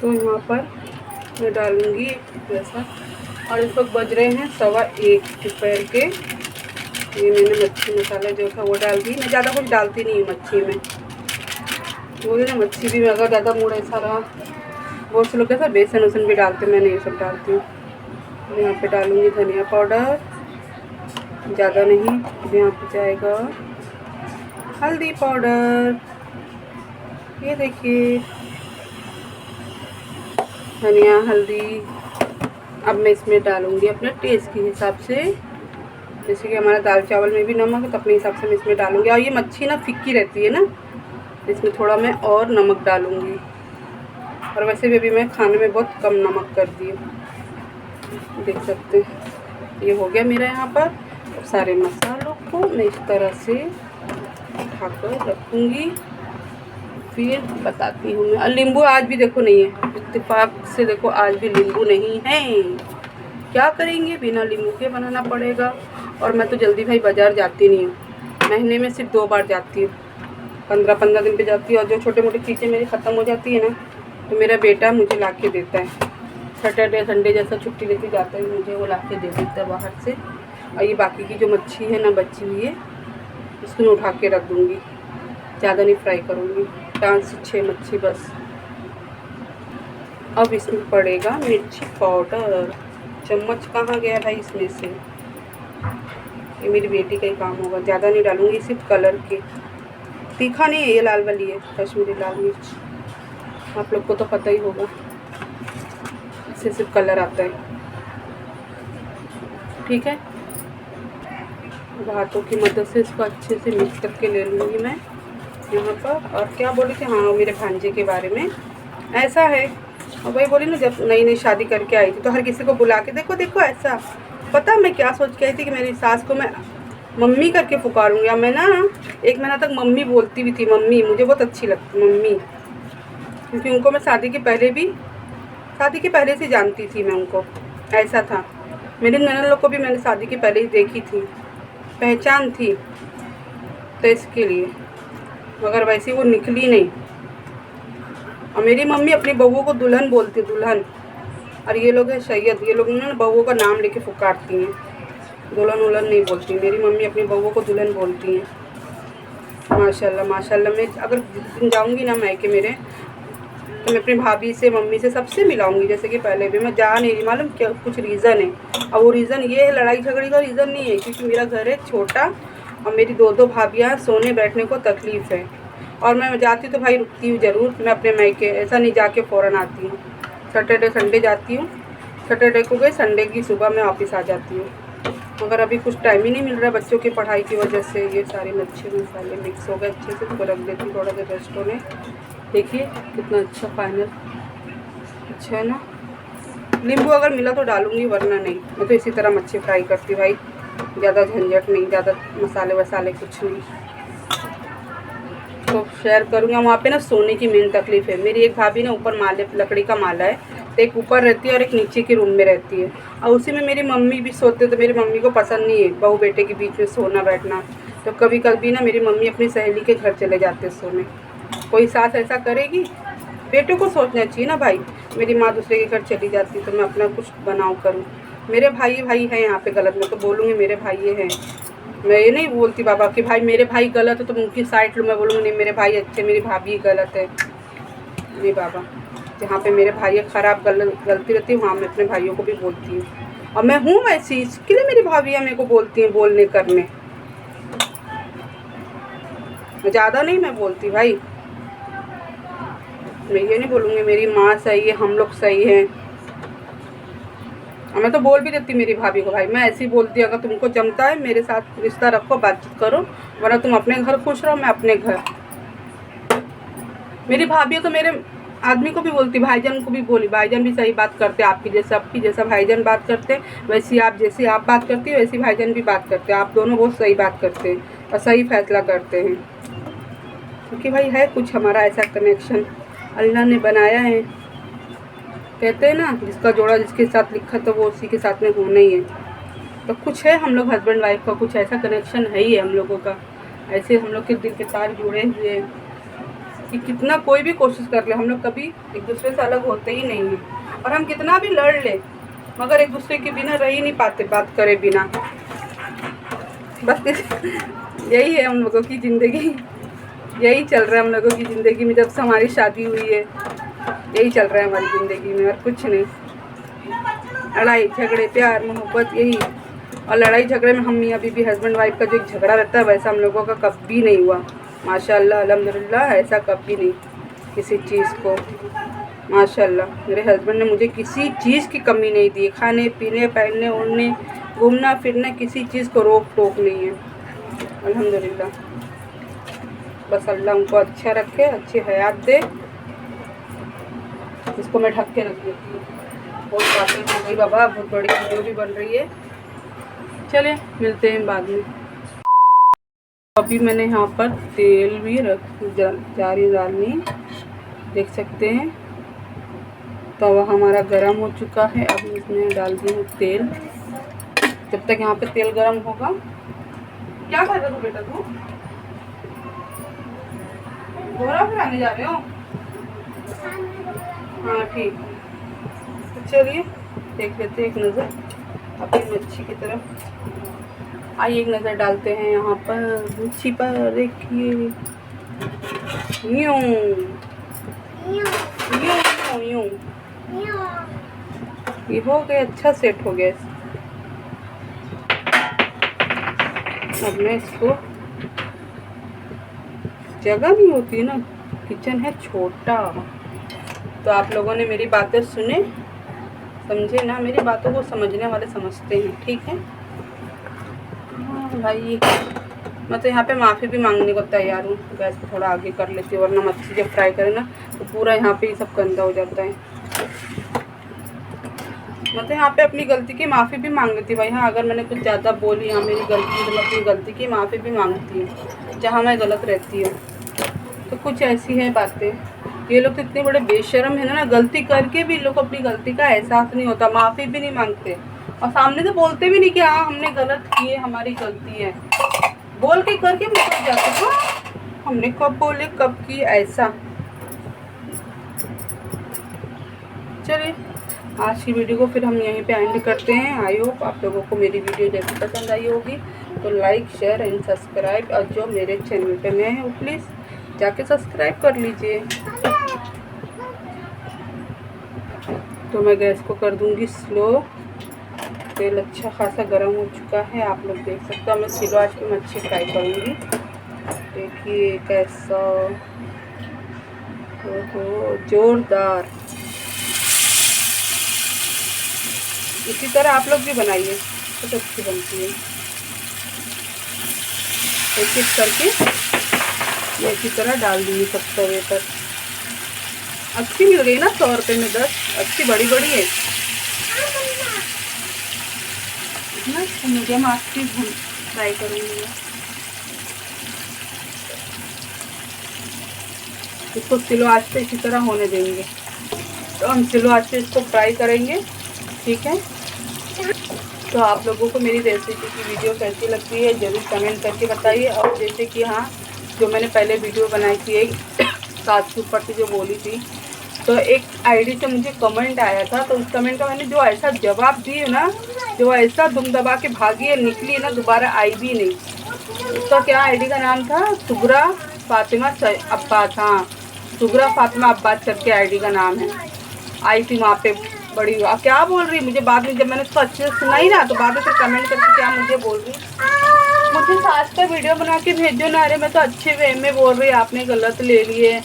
तो यहाँ पर मैं डालूँगी वैसा। और इस वक्त बज रहे हैं 1:15 दोपहर के। ये मैंने मच्छी मसाला जो था वो डाल दी। मैं ज़्यादा कुछ डालती नहीं हूँ मच्छी में, बोले ना मच्छी भी में अगर ज़्यादा मूड ऐसा रहा, बहुत से लोग कैसा बेसन वसन भी डालते, मैं नहीं सब डालती हूँ। यहाँ पे डालूँगी धनिया पाउडर, ज़्यादा नहीं। यहाँ पे जाएगा हल्दी पाउडर, ये देखिए धनिया हल्दी। अब मैं इसमें डालूँगी अपने टेस्ट के हिसाब से, जैसे कि हमारा दाल चावल में भी नमक है तो अपने हिसाब से मैं इसमें डालूँगी। और ये मच्छी ना फिक्की रहती है ना, इसमें थोड़ा मैं और नमक डालूँगी। और वैसे भी अभी मैं खाने में बहुत कम नमक कर दी हूँ, देख सकते हैं। ये हो गया मेरा यहाँ पर। सारे मसालों को मैं इस तरह से ढककर रखूँगी, फिर बताती हूँ मैं। और नींबू आज भी देखो नहीं है, इत्तेफाक से देखो आज भी नींबू नहीं है। क्या करेंगे, बिना नींबू के बनाना पड़ेगा। और मैं तो जल्दी भाई बाज़ार जाती नहीं हूँ, महीने में सिर्फ 2 बार जाती हूँ, 15-15 दिन पे जाती हूँ। और जो छोटे मोटी चीज़ें मेरी ख़त्म हो जाती है ना, तो मेरा बेटा मुझे ला के देता है। सैटरडे संडे जैसा छुट्टी लेके जाता है, मुझे वो ला के दे देता है बाहर से। और ये बाकी की जो मच्छी है ना बची हुई है, इसको मैं उठा के रख दूँगी, ज़्यादा नहीं फ्राई करूँगी, 5 से 6 मच्छी बस। अब इसमें पड़ेगा मिर्ची पाउडर। चम्मच कहाँ गया भाई इसमें से, ये मेरी बेटी का ही काम होगा। ज़्यादा नहीं डालूँगी, सिर्फ कलर के। तीखा नहीं है, ये लाल वाली है कश्मीरी लाल मिर्च, आप लोग को तो पता ही होगा, इससे सिर्फ कलर आता है। ठीक है, अब हाथों की मदद से इसको अच्छे से मिक्स करके ले लूँगी मैं यहाँ पर। और क्या बोली थी, हाँ मेरे भांजे के बारे में ऐसा है। और वही बोली ना, जब नई नई शादी करके आई थी तो हर किसी को बुला के देखो देखो ऐसा। पता मैं क्या सोच के आई थी कि मेरी सास को मैं मम्मी करके पुकारूँगी। मैं ना 1 महीना तक मम्मी बोलती भी थी, मम्मी मुझे बहुत अच्छी लगती मम्मी, क्योंकि उनको मैं शादी के पहले से जानती थी मैं उनको, ऐसा था। मेरे ननद लोग को भी मैंने शादी के पहले ही देखी थी, पहचान थी, तो इसके लिए। मगर वैसी वो निकली नहीं। और मेरी मम्मी अपनी बहुओं को दुल्हन बोलती, दुल्हन। और ये लोग है सैयद, ये लोग ना बहुओं का नाम लेके पुकारती हैं, दुल्हन उल्हन नहीं बोलती। मेरी मम्मी अपनी बहुओं को दुल्हन बोलती हैं। माशाल्लाह माशाल्लाह। मैं अगर जिस दिन जाऊँगी ना मायके मेरे, तो मैं अपनी भाभी से मम्मी से सबसे मिलाऊंगी, जैसे कि पहले भी मैं जा नहीं रही। मालूम क्या, कुछ रीज़न है। और वो रीज़न ये है, लड़ाई झगड़े का रीज़न नहीं है, क्योंकि मेरा घर है छोटा और मेरी 2 भाभियाँ, सोने बैठने को तकलीफ़ है। और मैं जाती तो भाई रुकती हूँ ज़रूर मैं अपने मायके, ऐसा नहीं जाके फ़ौरन आती हूँ। सैटरडे संडे जाती हूँ, सैटरडे को गई, संडे की सुबह मैं वापस आ जाती हूँ। मगर अभी कुछ टाइम ही नहीं मिल रहा बच्चों की पढ़ाई की वजह से। ये सारे मच्छी मसाले मिक्स हो गए अच्छे से, तो रख देती हूँ थोड़ा देर रेस्ट होने। देखिए कितना अच्छा फाइनल, अच्छा है ना। नींबू अगर मिला तो डालूंगी, वरना नहीं। मैं तो इसी तरह मच्छी फ्राई करती भाई, ज़्यादा झंझट नहीं, ज़्यादा मसाले वसाले कुछ नहीं। तो शेयर करूँगी। वहाँ पे ना सोने की मेन तकलीफ़ है। मेरी एक भाभी ना ऊपर माले, लकड़ी का माला है, तो एक ऊपर रहती है और एक नीचे के रूम में रहती है। और उसी में मेरी मम्मी भी सोते, तो मेरी मम्मी को पसंद नहीं है बहू बेटे के बीच में सोना बैठना। तो कभी कभी ना मेरी मम्मी अपनी सहेली के घर चले जाते सोने। कोई सास ऐसा करेगी, बेटे को सोचना चाहिए ना भाई। मेरी माँ दूसरे के घर चली जाती तो मैं अपना कुछ बनाऊँ करूँ। मेरे भाई हैं यहाँ पे गलत, मैं तो बोलूँगी मेरे भाई ये हैं। मैं ये नहीं बोलती बाबा कि भाई मेरे भाई गलत है तो उनकी साइड लो, मैं बोलूँगी नहीं मेरे भाई अच्छे, मेरी भाभी गलत है। नहीं बाबा, जहाँ पे मेरे भाई ख़राब गलती रहती है वहाँ मैं अपने भाइयों को भी बोलती हूँ। और मैं हूँ वैसी, इसके लिए मेरी भाभियाँ मेरे को बोलती हैं बोलने करने, ज़्यादा नहीं मैं बोलती भाई। मैं ये नहीं बोलूँगी मेरी माँ सही है, हम लोग सही हैं। और मैं तो बोल भी देती मेरी भाभी को, भाई मैं ऐसी बोलती, अगर तुमको जमता है मेरे साथ रिश्ता रखो, बातचीत करो, वरना तुम अपने घर खुश रहो, मैं अपने घर। मेरी भाभी तो मेरे आदमी को भी बोलती, भाईजान को भी बोली, भाईजान भी सही बात करते, आपकी जैसा भाईजान बात करते वैसी आप, जैसी आप बात करती हो वैसी भाईजान भी बात करते हैं। आप दोनों बहुत सही बात करते हैं और सही फैसला करते हैं, क्योंकि भाई है कुछ हमारा ऐसा कनेक्शन अल्लाह ने बनाया है। कहते हैं ना, जिसका जोड़ा जिसके साथ लिखा तो वो उसी के साथ में होना ही है। तो कुछ है हम लोग हस्बैंड वाइफ का, कुछ ऐसा कनेक्शन है ही है हम लोगों का, ऐसे हम लोग के दिल के तार जुड़े हुए हैं। कि कितना कोई भी कोशिश कर ले, हम लोग कभी एक दूसरे से अलग होते ही नहीं हैं। और हम कितना भी लड़ ले मगर एक दूसरे के बिना रह ही नहीं पाते, बात करे बिना। बस यही है हम लोगों की ज़िंदगी, यही चल रहा है हम लोगों की ज़िंदगी में। जब से हमारी शादी हुई है यही चल रहा है हमारी ज़िंदगी में, और कुछ नहीं। लड़ाई झगड़े प्यार मोहब्बत यही। और लड़ाई झगड़े में हम मियाँ बीवी हस्बैंड वाइफ का जो एक झगड़ा रहता है वैसा हम लोगों का कभी नहीं हुआ माशाल्लाह अल्हम्दुलिल्लाह। ऐसा कभी नहीं किसी चीज़ को माशाल्लाह। मेरे हस्बैंड ने मुझे किसी चीज़ की कमी नहीं दी, खाने पीने पहनने ओढ़ने घूमना फिरना किसी चीज़ को रोक टोक नहीं है अल्हम्दुलिल्लाह। बस अल्लाह उनको अच्छा रखे, अच्छी हयात दे। इसको मैं ढक के रख देती हूँ। बहुत बातें हो गई बाबा, बहुत बड़ी वीडियो भी बन रही है। चले मिलते हैं बाद में। अभी मैंने यहाँ पर तेल भी जा रही डालनी, देख सकते हैं। तवा हमारा गरम हो चुका है, अब इसमें डाल दी हूँ तेल। जब तक यहाँ पे तेल गरम होगा, क्या कर रहे हो बेटा तू? घोड़ा फिराने जा रहे हो? हाँ ठीक। तो चलिए देख लेते हैं एक नज़र अपनी मच्छी की तरफ। आइए एक नज़र डालते हैं यहाँ पर मच्छी पर। देखिए यूं यूं यूं ये हो गया, अच्छा सेट हो गया। अब मैं इसको, जगह नहीं होती ना, किचन है छोटा, तो आप लोगों ने मेरी बातें सुने समझे ना, मेरी बातों को समझने वाले समझते हैं, ठीक है। हाँ भाई मैं तो यहाँ पे माफ़ी भी मांगने को तैयार हूँ। गैस को थोड़ा आगे कर लेती हूँ, वरना मच्छी जब फ्राई करे ना तो पूरा यहाँ पे ही सब गंदा हो जाता है। मैं तो यहाँ पे अपनी गलती की माफ़ी भी मांग लेती भाई। हाँ अगर मैंने कुछ ज़्यादा बोली, हाँ मेरी गलती, तो मैं अपनी गलती की माफ़ी भी मांगती हूँ जहाँ मैं गलत रहती हूँ। तो कुछ ऐसी है बातें। ये लोग तो इतने बड़े बेशर्म है ना, गलती करके भी लोग अपनी गलती का एहसास नहीं होता, माफ़ी भी नहीं मांगते और सामने से बोलते भी नहीं कि हाँ हमने गलत किए, हमारी गलती है। बोल के करके मुकर जाते, हाँ हमने कब बोले कब की, ऐसा। चलिए आज की वीडियो को फिर हम यहीं पे एंड करते हैं। आई होप आप लोगों को मेरी वीडियो जैसी पसंद आई होगी, तो लाइक शेयर एंड सब्सक्राइब। और जो मेरे चैनल पे नए हैं वो प्लीज़ जाके सब्सक्राइब कर लीजिए। तो मैं गैस को कर दूंगी स्लो। तेल अच्छा खासा गर्म हो चुका है, आप लोग देख सकते हो। मैं स्लो आंच पे मच्छी फ्राई करूंगी। देखिए कैसा, ओहो जोरदार। इसी तरह आप लोग भी बनाइए, बहुत अच्छी बनती है। एक एक करके मैं इसी तरह डाल दूँगी सब तवे पर। अच्छी मिल गई ना 100 रुपये में 10, अच्छी बड़ी बड़ी है ना। मीडियम आंच पे फ्राई करूँगी। इसको स्लो आंच पे इसी तरह होने देंगे। तो हम स्लो आंच पे इसको फ्राई करेंगे, ठीक है। तो आप लोगों को मेरी रेसिपी की वीडियो कैसी लगती है ज़रूर कमेंट करके बताइए। और जैसे कि हाँ जो मैंने पहले वीडियो बनाई थी एक सात के ऊपर से जो बोली थी, तो एक आईडी से मुझे कमेंट आया था, तो उस कमेंट का मैंने जो ऐसा जवाब दिए ना, जो ऐसा दुम दबा के भागी है, निकली है ना, दोबारा आई भी नहीं। उसका क्या आईडी का नाम था, सुगरा फातिमा अब्बास। हाँ सुगरा फातिमा अब्बास करके आईडी का नाम है। आई थी वहाँ पे बड़ी, क्या बोल रही मुझे बाद में, जब मैंने उसको अच्छे से सुनाई ना, तो बाद में कमेंट करके क्या मुझे बोल रही, मुझे सास का वीडियो बना के भेजो ना। अरे मैं तो अच्छे वे में बोल रही, आपने गलत ले लिए,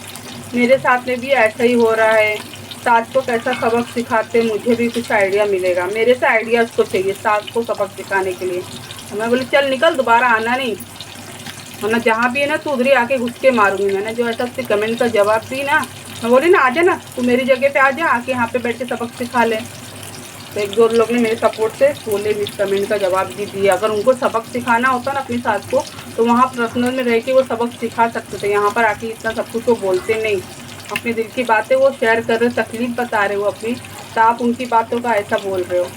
मेरे साथ में भी ऐसा ही हो रहा है। सास को कैसा सबक सिखाते, मुझे भी कुछ आइडिया मिलेगा। मेरे से आइडिया उसको चाहिए सास को सबक सिखाने के लिए। तो मैं बोली चल निकल, दोबारा आना नहीं, वरना जहाँ भी है ना तू उधर ही आके घुस के मारूंगी। मैंने जो ऐसा उसके कमेंट का जवाब दी ना, मैं बोली ना आ जा ना, तू मेरी जगह पे आ जा, आके यहाँ पे बैठ के सबक सिखा ले। तो एक दो लोग ने मेरे सपोर्ट से बोले इस कमेंट का जवाब भी दिया। अगर उनको सबक सिखाना होता ना अपनी सास को, तो वहाँ पर्सनल में रह के वो सबक सिखा सकते थे। यहाँ पर आके इतना सब कुछ वो बोलते नहीं, अपने दिल की बातें वो शेयर कर रहे, तकलीफ बता रहे हो अपनी, तो आप उनकी बातों का ऐसा बोल रहे हो।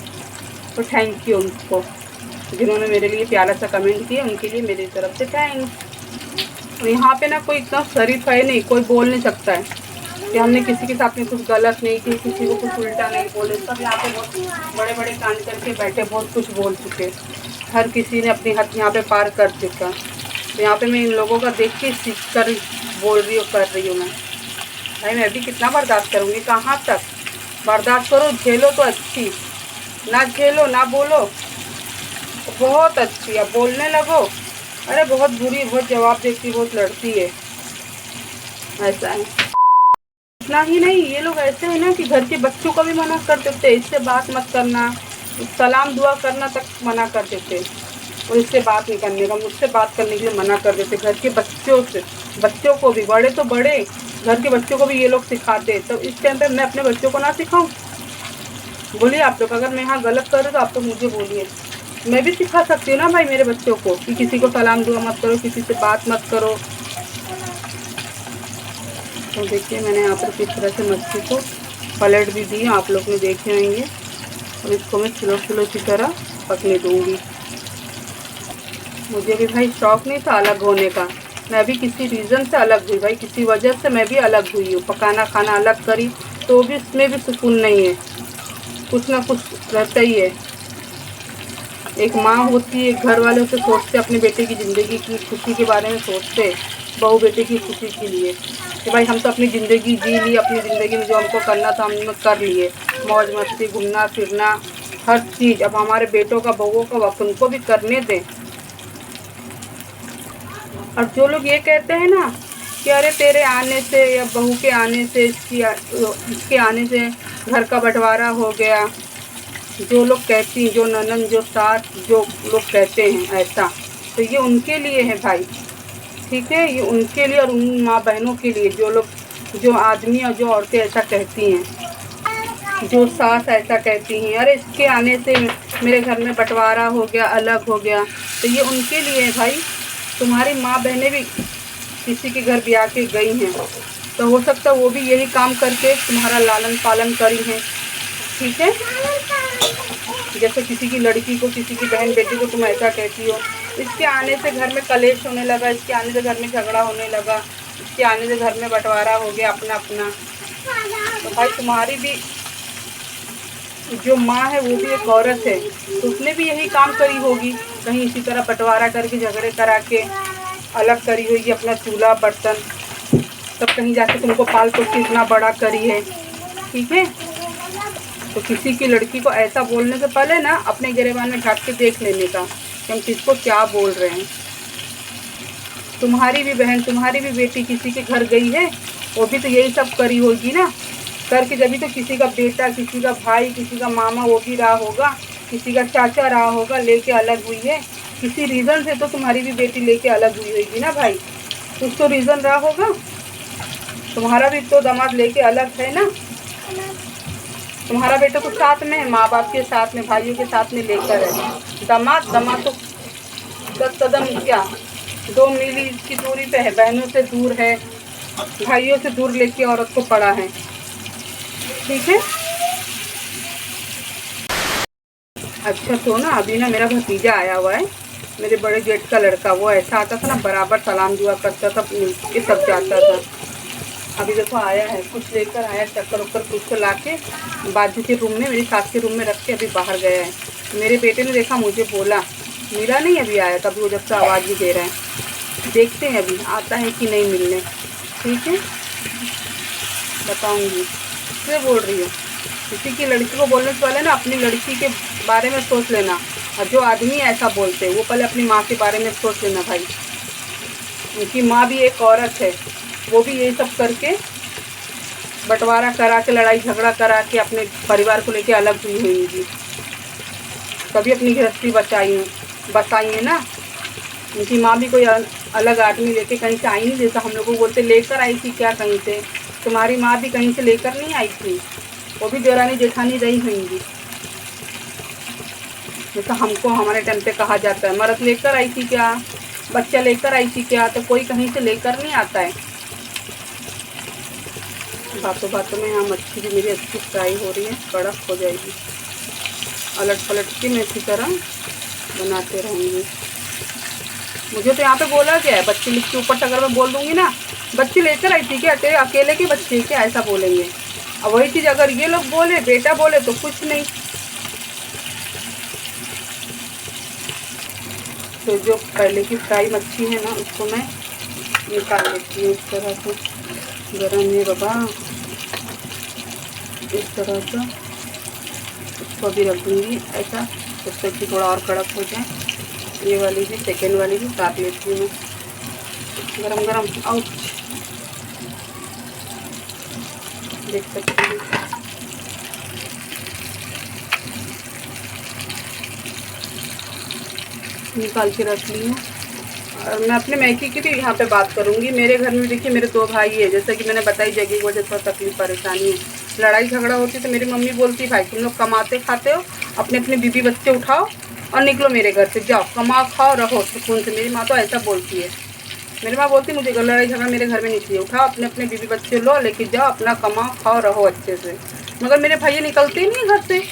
तो थैंक यू उनको जिन्होंने मेरे लिए प्यारा सा कमेंट किया, उनके लिए मेरी तरफ से थैंक्स। और यहाँ पे ना कोई इतना शरीफ है नहीं, कोई बोल नहीं सकता है कि हमने किसी के साथ में कुछ गलत नहीं की, किसी को कुछ उल्टा नहीं बोले। सब यहाँ पे बहुत बड़े बड़े कांड करके बैठे, बहुत कुछ बोल चुके, हर किसी ने अपनी हद यहाँ पे पार कर चुका। तो यहाँ पे मैं इन लोगों का देख के सीख कर बोल रही हूँ, कर रही हूँ मैं। भाई मैं भी कितना बर्दाश्त करूँगी, कहाँ तक बर्दाश्त करो। झेलो तो अच्छी, ना झेलो ना बोलो तो बहुत अच्छी। अब बोलने लगो, अरे बहुत बुरी, बहुत जवाब देती, बहुत लड़ती है, ऐसा है। इतना ही नहीं, ये लोग ऐसे हैं ना कि घर के बच्चों को भी मना कर देते, इससे बात मत करना, सलाम दुआ करना तक मना कर देते, और इससे बात नहीं करने का, मुझसे बात करने के लिए मना कर देते। घर के बच्चों से, बच्चों को भी, बड़े तो बड़े, घर के बच्चों को भी ये लोग सिखाते। तो इस टाइम पे मैं अपने बच्चों को ना सिखाऊं? बोलिए आप लोग, अगर मैं यहाँ गलत कर रही तो आप तो मुझे बोलिए। मैं भी सिखा सकती हूँ ना भाई मेरे बच्चों को कि किसी को सलाम दुआ मत करो, किसी से बात मत करो। तो देखिए मैंने यहाँ पर किस तरह से मच्छी को पलट भी दी, आप लोग ने देखे होंगे। और इसको मैं स्लो स्लो की तरह पकने दूँगी। मुझे भी भाई शौक़ नहीं था अलग होने का, मैं भी किसी रीज़न से अलग हुई भाई, किसी वजह से मैं भी अलग हुई हूँ। पकाना खाना अलग करी तो भी इसमें भी सुकून नहीं है, कुछ ना कुछ रहता ही है। एक माँ होती है, घर वाले उसे सोचते, अपने बेटे की ज़िंदगी की खुशी के बारे में सोचते, बहू बेटे की खुशी के लिए कि भाई हम तो अपनी ज़िंदगी जी ली, अपनी ज़िंदगी में जो हमको करना था हमने कर लिए, मौज मस्ती, घूमना फिरना, हर चीज़। अब हमारे बेटों का, बहुओं का वक्त उनको भी करने दें। और जो लोग ये कहते हैं ना कि अरे तेरे आने से या बहू के आने से, इसके आने से घर का बंटवारा हो गया, जो लोग कहती हैं, जो ननन, जो सास, जो लोग कहते हैं ऐसा, तो ये उनके लिए है भाई, ठीक है, ये उनके लिए और उन माँ बहनों के लिए, जो लोग, जो आदमी और जो औरतें ऐसा कहती हैं, जो सास ऐसा कहती हैं, अरे इसके आने से मेरे घर में बंटवारा हो गया, अलग हो गया, तो ये उनके लिए है भाई। तुम्हारी माँ बहनें भी किसी के घर ब्याह के गई हैं, तो हो सकता है वो भी यही काम करके तुम्हारा लालन पालन करी हैं, ठीक है। जैसे किसी की लड़की को, किसी की बहन बेटी को तुम ऐसा कहती हो, इसके आने से घर में कलेश होने लगा, इसके आने से घर में झगड़ा होने लगा, इसके आने से घर में बंटवारा हो गया अपना अपना, तो भाई तुम्हारी भी जो माँ है वो भी एक औरत है, तो उसने भी यही काम करी होगी, कहीं इसी तरह बंटवारा करके, झगड़े करा के अलग करी होगी अपना चूल्हा बर्तन, तब कहीं जाके तुमको पाल पोस के इतना बड़ा करी है, ठीक है। तो किसी की लड़की को ऐसा बोलने से पहले ना अपने गिरेबान में झाँक के देख लेने का कि हम किसको क्या बोल रहे हैं। तुम्हारी भी बहन, तुम्हारी भी बेटी किसी के घर गई है, वो भी तो यही सब करी होगी ना, करके जभी तो किसी का बेटा, किसी का भाई, किसी का मामा वो भी रहा होगा, किसी का चाचा रहा होगा, लेके अलग हुई है, किसी रीज़न से तो तुम्हारी भी बेटी लेके अलग हुई होगी ना भाई, कुछ तो रीज़न रहा होगा। तुम्हारा भी तो दामाद लेके अलग है ना, तुम्हारा बेटा तो साथ में है, माँ बाप के साथ में, भाइयों के साथ में लेकर है। दामाद तो 10 कदम क्या 2 मील की दूरी पे है, बहनों से दूर है, भाइयों से दूर लेके औरत को पड़ा है, ठीक है। अच्छा तो ना अभी ना मेरा भतीजा आया हुआ है, मेरे बड़े जेठ का लड़का, वो ऐसा आता था ना, बराबर सलाम दुआ करता था, ये सब जाता था। अभी देखो आया है, कुछ लेकर आया, चक्कर उक्कर कुछ ला के बाजू के रूम में, मेरी सास के रूम में रख के अभी बाहर गया है। मेरे बेटे ने देखा, मुझे बोला, मिला नहीं, अभी आया तभी वो जब से आवाज़ भी दे रहा है, देखते हैं अभी आता है कि नहीं मिलने, ठीक है, बताऊँगी। इसलिए बोल रही हूँ, किसी की लड़की को बोलने से पहले ना अपनी लड़की के बारे में सोच लेना, और जो आदमी ऐसा बोलते हैं वो पहले अपनी माँ के बारे में सोच लेना भाई, उनकी माँ भी एक औरत है, वो भी यही सब करके बंटवारा करा के, लड़ाई झगड़ा करा के अपने परिवार को लेके अलग हुई होंगी, तभी अपनी गृहस्थी बसाई है ना। उनकी माँ भी कोई अलग आदमी लेके कहीं से आई नहीं, जैसा हम लोग को बोलते लेकर आई थी क्या कहीं से, तुम्हारी माँ भी कहीं से लेकर नहीं आई थी, वो भी देवरानी जेठानी रही होंगी, जैसा हमको हमारे टाइम पे कहा जाता है, मर्द लेकर आई थी क्या, बच्चा लेकर आई थी क्या, तो कोई कहीं से लेकर नहीं आता है। बातों बातों में यहाँ मच्छी भी मेरी अच्छी फ्राई हो रही है, कड़क हो जाएगी, अलट पलट के मैं इसी तरह बनाते रहूँगी। मुझे तो यहाँ पे बोला गया है, बच्ची लिख के ऊपर से अगर मैं बोल दूँगी ना, बच्ची लेकर आई थी क्या, तेरे अकेले के बच्चे क्या, ऐसा बोलेंगे। अब वही चीज़ अगर ये लोग बोले, बेटा बोले, तो कुछ नहीं। तो जो पहले की फ्राई मच्छी है ना, उसको मैं निकाल लेती हूँ। इस तरह से गरम है बाबा, इस तरह से इसको भी रख दूँगी ऐसा, जब तक कि थोड़ा और कड़क हो जाए। ये वाली भी, सेकेंड वाली भी काट लेती हूँ मैं, गरम गरम। आउट, देख सकते हैं। निकाल के रख ली हूँ। और मैं अपने मैके की भी यहाँ पे बात करूँगी। मेरे घर में देखिए मेरे 2 भाई है, जैसे कि मैंने बताई जगह की वजह से थोड़ा तकलीफ परेशानी है, लड़ाई झगड़ा होती तो मेरी मम्मी बोलती भाई तुम लोग कमाते खाते हो, अपने अपने बीबी बच्चे उठाओ और निकलो मेरे घर से, जाओ कमाओ खाओ रहो सुकून से। मेरी माँ तो ऐसा बोलती है। मेरी माँ बोलती मुझे लड़ाई झगड़ा मेरे घर में नहीं चाहिए, उठाओ अपने अपने बीबी बच्चे लो, लेके जाओ, अपना कमाओ खाओ रहो अच्छे से। मगर मेरे भाई निकलते ही नहीं घर से।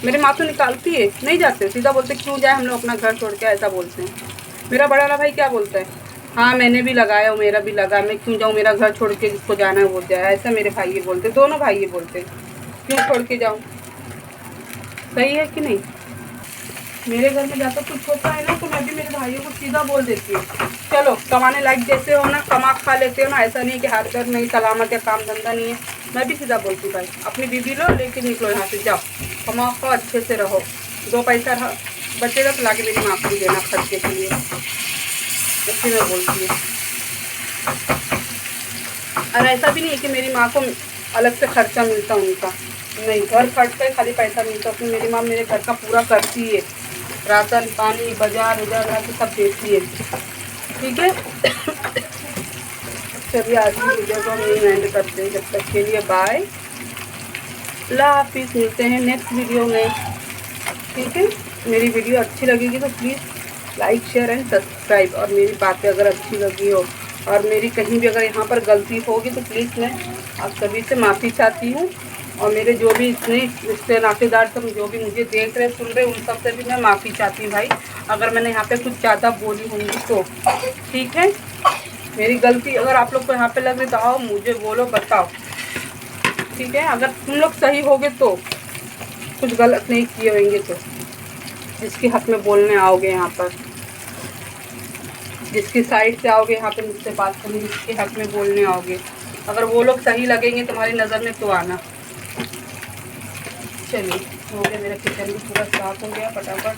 मेरी माँ तो निकालती है, नहीं जाते, सीधा बोलते क्यों जाए हम लोग अपना घर छोड़ के, ऐसा बोलते हैं। मेरा बड़ा वाला भाई क्या बोलता है, हाँ मैंने भी लगाया, मेरा भी लगा, मैं क्यों जाऊँ, मेरा घर छोड़ के जिसको जाना है वो जाए, ऐसा मेरे भाई ये बोलते, दोनों भाई ये बोलते, क्यों छोड़ के जाऊँ। सही है कि नहीं। मेरे घर में ज़्यादा कुछ होता है ना तो मैं भी मेरे भाइयों को सीधा बोल देती हूँ, चलो कमाने लायक जैसे हो ना कमा खा लेते हो ना, ऐसा नहीं कि हाथ पैर नहीं सलामत या काम धंधा नहीं है। मैं भी सीधा बोलती हूँ भाई अपनी बीबी लो, लेके निकलो यहाँ से, जाओ कमाओ खाओ अच्छे से रहो, 2 पैसा बचेगा तो लाके मेरी माँ को भी देना खर्चे के लिए, ऐसे मैं बोलती हूँ। और ऐसा भी नहीं है कि मेरी माँ को अलग से खर्चा मिलता उनका, नहीं, घर खर्च कर खाली पैसा मिलता, उसमें मेरी माँ मेरे घर का पूरा करती है, राशन पानी बाजार उजार के सब देती है। ठीक है। चलिए आज की वीडियो को हम यहीं एंड करते हैं, जब तक के लिए बाय, अल्लाह हाफिज़, मिलते हैं नेक्स्ट वीडियो में। ठीक है, मेरी वीडियो अच्छी लगेगी तो please like share and subscribe, और मेरी बातें अगर अच्छी लगी हो और मेरी कहीं भी अगर यहाँ पर गलती होगी तो प्लीज़ मैं आप सभी से माफ़ी चाहती हूँ। और मेरे जो भी इतने रिश्ते नातेदार सब जो भी मुझे देख रहे सुन रहे उन सब से भी मैं माफ़ी चाहती हूँ भाई, अगर मैंने यहाँ पे कुछ ज़्यादा बोली होंगी तो। ठीक है, मेरी गलती अगर आप लोग को यहाँ पे लग रही तो आओ मुझे बोलो, बताओ। ठीक है, अगर तुम लोग सही होगे तो, कुछ गलत नहीं किए होंगे तो, जिसके हक में बोलने आओगे यहाँ पर, जिसकी साइड से आओगे यहाँ पे मुझसे बात करने, जिसके हक में बोलने आओगे, अगर वो लोग सही लगेंगे तुम्हारी नज़र में तो आना। चलिए हो गया, मेरा किचन भी पूरा साफ हो गया फटाफट।